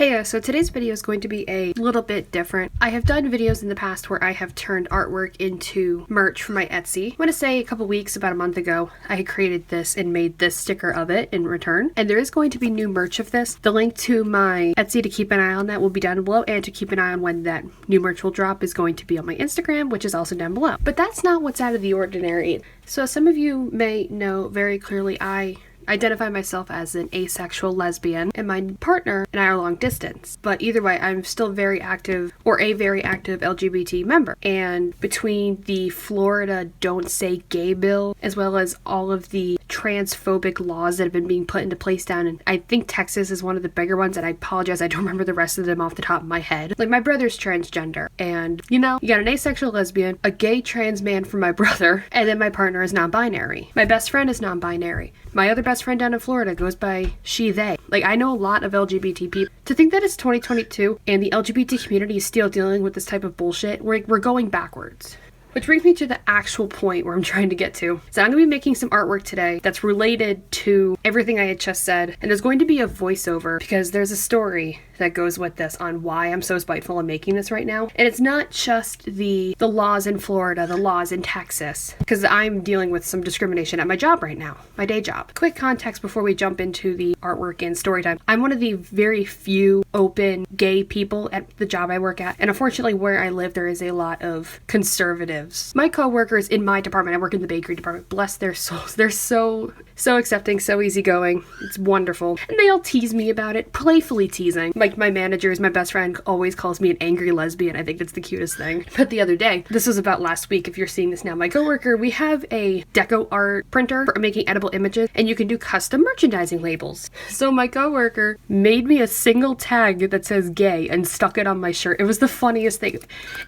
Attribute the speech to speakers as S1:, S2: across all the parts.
S1: Hey, so today's video is going to be a little bit different. I have done videos in the past where I have turned artwork into merch for my Etsy. I want to say a couple weeks, about a month ago, I had created this and made this sticker of it in return. And there is going to be new merch of this. The link to my Etsy to keep an eye on that will be down below, and to keep an eye on when that new merch will drop is going to be on my Instagram, which is also down below. But that's not what's out of the ordinary. So as some of you may know very clearly, I identify myself as an asexual lesbian, and my partner and I are long distance. But either way, I'm still very active, or a very active LGBT member. And between the Florida Don't Say Gay bill, as well as all of the transphobic laws that have been being put into place down in, I think Texas is one of the bigger ones, and I apologize, I don't remember the rest of them off the top of my head. Like, my brother's transgender, and you know, you got an asexual lesbian, a gay trans man from my brother, and then my partner is non-binary. My best friend is non-binary. My other best friend down in Florida goes by she, they. Like, I know a lot of LGBT people. To think that it's 2022 and the LGBT community is still dealing with this type of bullshit, we're going backwards. Which brings me to the actual point where I'm trying to get to. So I'm going to be making some artwork today that's related to everything I had just said. And there's going to be a voiceover because there's a story that goes with this on why I'm so spiteful in making this right now. And it's not just the laws in Florida, the laws in Texas, because I'm dealing with some discrimination at my job right now, my day job. Quick context before we jump into the artwork and story time. I'm one of the very few open gay people at the job I work at. And unfortunately, where I live, there is a lot of conservatives. My co-workers in my department, I work in the bakery department, bless their souls. They're so accepting, so easygoing. It's wonderful. And they all tease me about it, playfully teasing. Like, my managers, my best friend always calls me an angry lesbian. I think that's the cutest thing. But the other day, this was about last week if you're seeing this now, my coworker, we have a deco art printer for making edible images, and you can do custom merchandising labels. So my coworker made me a single tag that says gay and stuck it on my shirt. It was the funniest thing.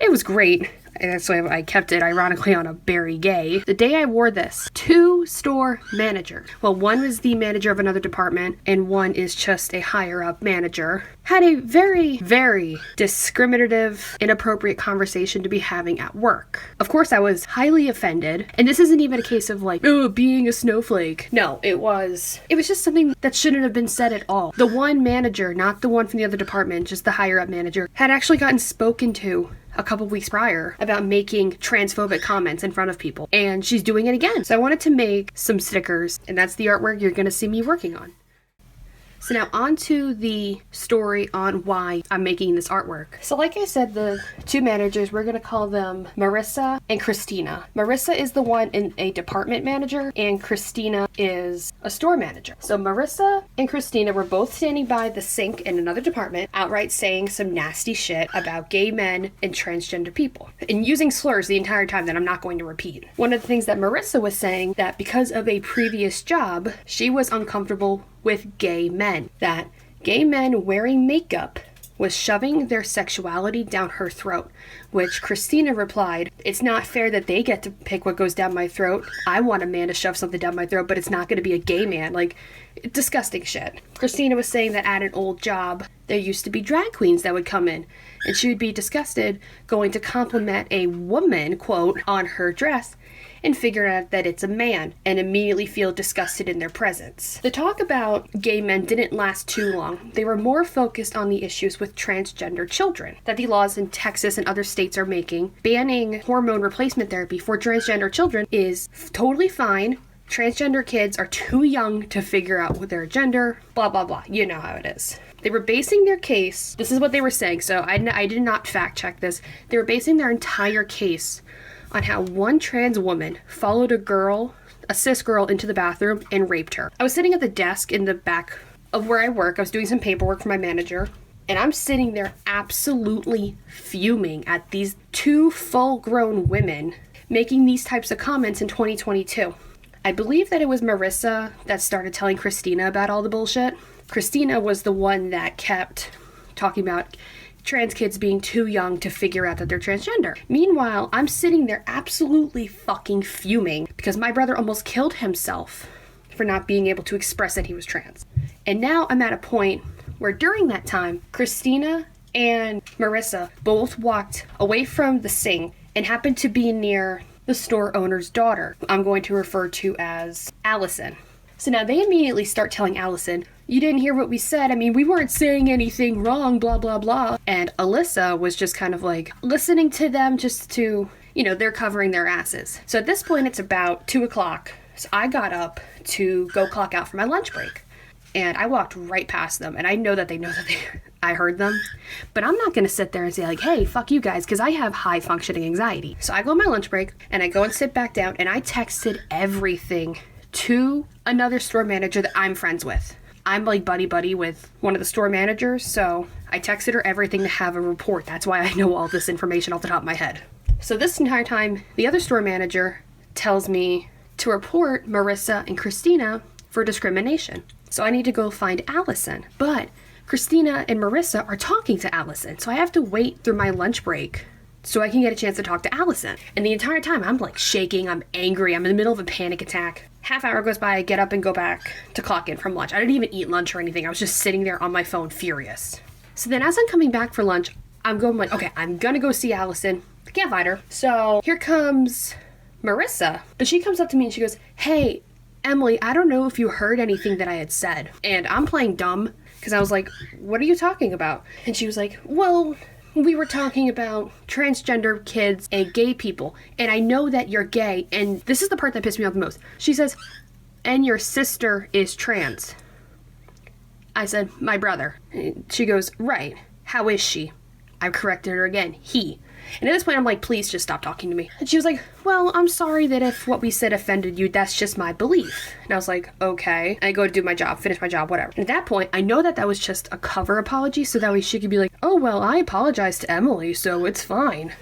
S1: It was great. And that's why I kept it, ironically, on a Berry Gay. The day I wore this, two store managers, well, one was the manager of another department, and one is just a higher-up manager, had a very, very discriminative, inappropriate conversation to be having at work. Of course, I was highly offended, and this isn't even a case of like, oh, being a snowflake. No, it was just something that shouldn't have been said at all. The one manager, not the one from the other department, just the higher-up manager, had actually gotten spoken to a couple weeks prior about making transphobic comments in front of people, and she's doing it again. So I wanted to make some stickers, and that's the artwork you're gonna see me working on. So now on to the story on why I'm making this artwork. So like I said, the two managers, we're gonna call them Marissa and Christina. Marissa is the one in a department manager, and Christina is a store manager. So Marissa and Christina were both standing by the sink in another department, outright saying some nasty shit about gay men and transgender people, and using slurs the entire time that I'm not going to repeat. One of the things that Marissa was saying, that because of a previous job, she was uncomfortable with gay men, that gay men wearing makeup was shoving their sexuality down her throat, which Christina replied, it's not fair that they get to pick what goes down my throat. I want a man to shove something down my throat, but it's not going to be a gay man. Like, disgusting shit. Christina was saying that at an old job, there used to be drag queens that would come in, and she would be disgusted going to compliment a woman, quote, on her dress, and figure out that it's a man, and immediately feel disgusted in their presence. The talk about gay men didn't last too long. They were more focused on the issues with transgender children, that the laws in Texas and other states are making. Banning hormone replacement therapy for transgender children is totally fine. Transgender kids are too young to figure out their gender, blah, blah, blah. You know how it is. They were basing their case, this is what they were saying, so I did not fact check this. They were basing their entire case on how one trans woman followed a cis girl into the bathroom and raped her. I was sitting at the desk in the back of where I work. I was doing some paperwork for my manager, and I'm sitting there absolutely fuming at these two full-grown women making these types of comments in 2022. I believe that it was Marissa that started telling Christina about all the bullshit. Christina was the one that kept talking about trans kids being too young to figure out that they're transgender. Meanwhile, I'm sitting there absolutely fucking fuming because my brother almost killed himself for not being able to express that he was trans. And now I'm at a point where during that time, Christina and Marissa both walked away from the sink and happened to be near the store owner's daughter, who I'm going to refer to as Allison. So now they immediately start telling Allison, you didn't hear what we said. I mean, we weren't saying anything wrong, blah, blah, blah. And Alyssa was just kind of like listening to them just to, you know, they're covering their asses. So at this point, it's about 2 o'clock. So I got up to go clock out for my lunch break. And I walked right past them. And I know that I heard them. But I'm not going to sit there and say like, hey, fuck you guys, because I have high functioning anxiety. So I go on my lunch break and I go and sit back down and I texted everything to another store manager that I'm friends with. I'm like buddy with one of the store managers. So I texted her everything to have a report. That's why I know all this information off the top of my head. So this entire time, the other store manager tells me to report Marissa and Christina for discrimination. So I need to go find Allison. But Christina and Marissa are talking to Allison. So I have to wait through my lunch break so I can get a chance to talk to Allison. And the entire time I'm like shaking, I'm angry, I'm in the middle of a panic attack. Half hour goes by, I get up and go back to clock in from lunch. I didn't even eat lunch or anything. I was just sitting there on my phone furious. So then as I'm coming back for lunch, I'm going like, okay, I'm gonna go see Allison. I can't find her. So here comes Marissa. But she comes up to me and she goes, hey, Emily, I don't know if you heard anything that I had said. And I'm playing dumb because I was like, what are you talking about? And she was like, well, we were talking about transgender kids and gay people. And I know that you're gay. And this is the part that pissed me off the most. She says, and your sister is trans. I said, my brother. And she goes, right. How is she? I corrected her again. He. And at this point, I'm like, please just stop talking to me. And she was like, well, I'm sorry that if what we said offended you, that's just my belief. And I was like, okay. And I go to do my job, finish my job, whatever. And at that point, I know that that was just a cover apology, so that way she could be like, oh, well, I apologized to Emily, so it's fine.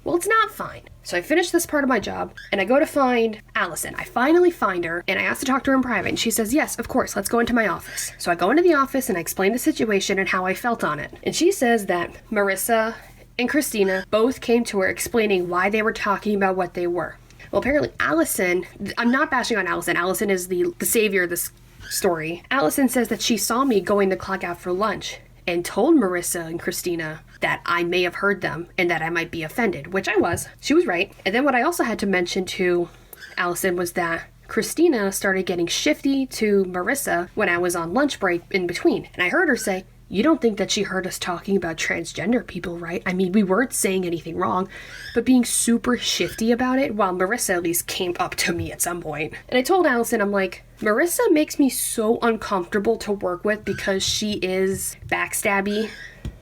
S1: Well, it's not fine. So I finish this part of my job, and I go to find Allison. I finally find her, and I ask to talk to her in private, and she says, yes, of course, let's go into my office. So I go into the office, and I explain the situation and how I felt on it. And she says that Marissa and Christina both came to her explaining why they were talking about what they were. Well, apparently Allison, I'm not bashing on Allison. Allison is the savior of this story. Allison says that she saw me going to clock out for lunch and told Marissa and Christina that I may have heard them and that I might be offended, which I was. She was right. And then what I also had to mention to Allison was that Christina started getting shifty to Marissa when I was on lunch break in between. And I heard her say, you don't think that she heard us talking about transgender people, right? I mean, we weren't saying anything wrong, but being super shifty about it, while Marissa at least came up to me at some point. And I told Allison, I'm like, Marissa makes me so uncomfortable to work with because she is backstabby.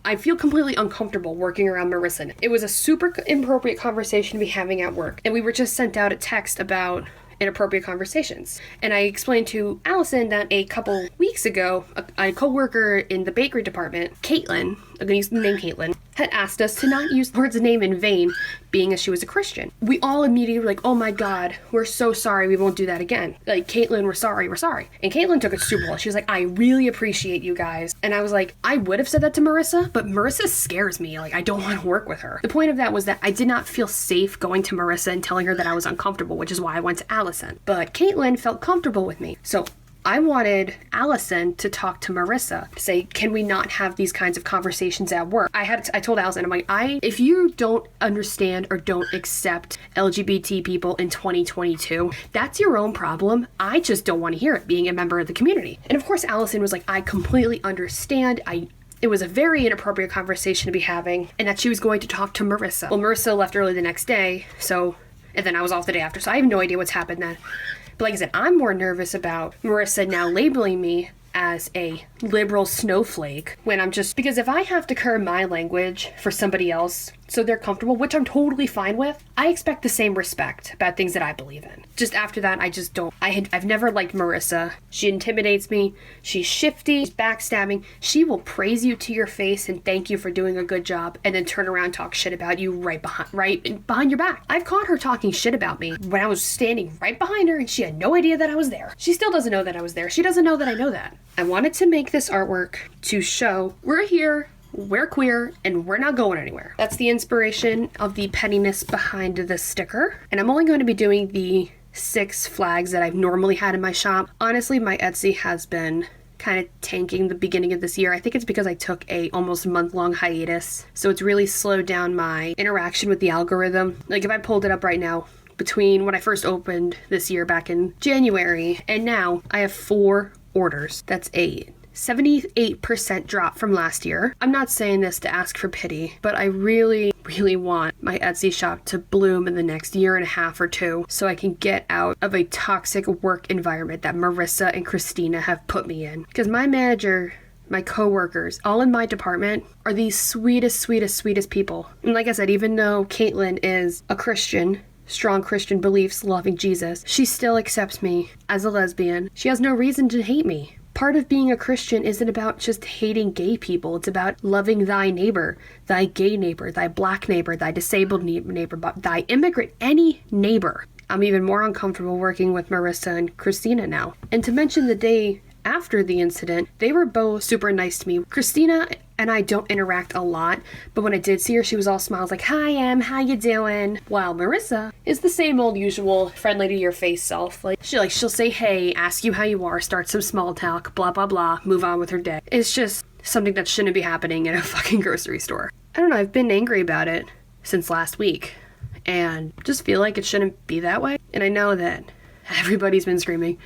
S1: I feel completely uncomfortable working around Marissa. It was a super inappropriate conversation to be having at work, and we were just sent out a text about inappropriate conversations. And I explained to Allison that a couple weeks ago, a co-worker in the bakery department, Caitlin, I'm going to use the name Caitlin, had asked us to not use the word's name in vain, being as she was a Christian. We all immediately were like, oh my God, we're so sorry, we won't do that again. Like, Caitlin, we're sorry. And Caitlin took it super well. She was like, I really appreciate you guys. And I was like, I would have said that to Marissa, but Marissa scares me. Like, I don't want to work with her. The point of that was that I did not feel safe going to Marissa and telling her that I was uncomfortable, which is why I went to Allison. But Caitlin felt comfortable with me. So I wanted Allison to talk to Marissa, to say, can we not have these kinds of conversations at work? I told Allison, I'm like, if you don't understand or don't accept LGBT people in 2022, that's your own problem. I just don't want to hear it, being a member of the community. And of course, Allison was like, I completely understand. It was a very inappropriate conversation to be having, and that she was going to talk to Marissa. Well, Marissa left early the next day, and then I was off the day after, so I have no idea what's happened then. But like I said, I'm more nervous about Marissa now labeling me as a liberal snowflake when I'm just, because if I have to curb my language for somebody else so they're comfortable, which I'm totally fine with, I expect the same respect about things that I believe in. Just after that, I just don't. I've never liked Marissa. She intimidates me. She's shifty. She's backstabbing. She will praise you to your face and thank you for doing a good job, and then turn around and talk shit about you right behind your back. I've caught her talking shit about me when I was standing right behind her and she had no idea that I was there. She still doesn't know that I was there. She doesn't know that I know that. I wanted to make this artwork to show we're here, we're queer, and we're not going anywhere. That's the inspiration of the pettiness behind this sticker. And I'm only going to be doing the 6 flags that I've normally had in my shop. Honestly, my Etsy has been kind of tanking the beginning of this year. I think it's because I took a almost month-long hiatus. So it's really slowed down my interaction with the algorithm. Like if I pulled it up right now, between when I first opened this year back in January and now, I have 4 orders. That's a 78% drop from last year. I'm not saying this to ask for pity, but I really want my Etsy shop to bloom in the next year and a half or two so I can get out of a toxic work environment that Marissa and Christina have put me in. Because my manager, my coworkers, all in my department are the sweetest people. And like I said, even though Caitlin is a Christian, strong Christian beliefs, loving Jesus, she still accepts me as a lesbian. She has no reason to hate me. Part of being a Christian isn't about just hating gay people. It's about loving thy neighbor, thy gay neighbor, thy black neighbor, thy disabled neighbor, thy immigrant, any neighbor. I'm even more uncomfortable working with Marissa and Christina now. And to mention the day after the incident, they were both super nice to me. Christina and I don't interact a lot, but when I did see her, she was all smiles like, "Hi, Em, how you doing?" While Marissa is the same old usual friendly to your face self. She'll say hey, ask you how you are, start some small talk, blah blah blah, move on with her day. It's just something that shouldn't be happening in a fucking grocery store. I don't know, I've been angry about it since last week and just feel like it shouldn't be that way. And I know that everybody's been screaming,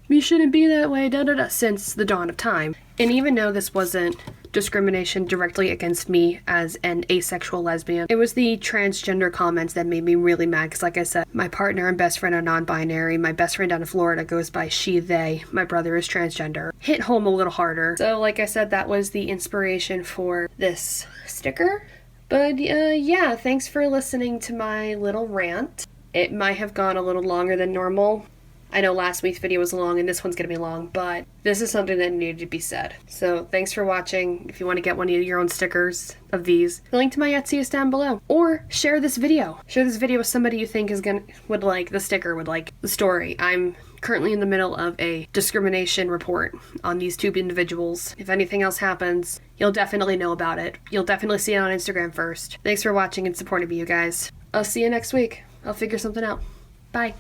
S1: "You shouldn't be that way, da da da," since the dawn of time. And even though this wasn't discrimination directly against me as an asexual lesbian, it was the transgender comments that made me really mad. Because like I said, my partner and best friend are non-binary. My best friend down in Florida goes by she, they. My brother is transgender. Hit home a little harder. So like I said, that was the inspiration for this sticker. But yeah, thanks for listening to my little rant. It might have gone a little longer than normal. I know last week's video was long and this one's going to be long, but this is something that needed to be said. So thanks for watching. If you want to get one of your own stickers of these, the link to my Etsy is down below. Or share this video. Share this video with somebody you think would like the sticker, would like the story. I'm currently in the middle of a discrimination report on these two individuals. If anything else happens, you'll definitely know about it. You'll definitely see it on Instagram first. Thanks for watching and supporting me, you guys. I'll see you next week. I'll figure something out. Bye.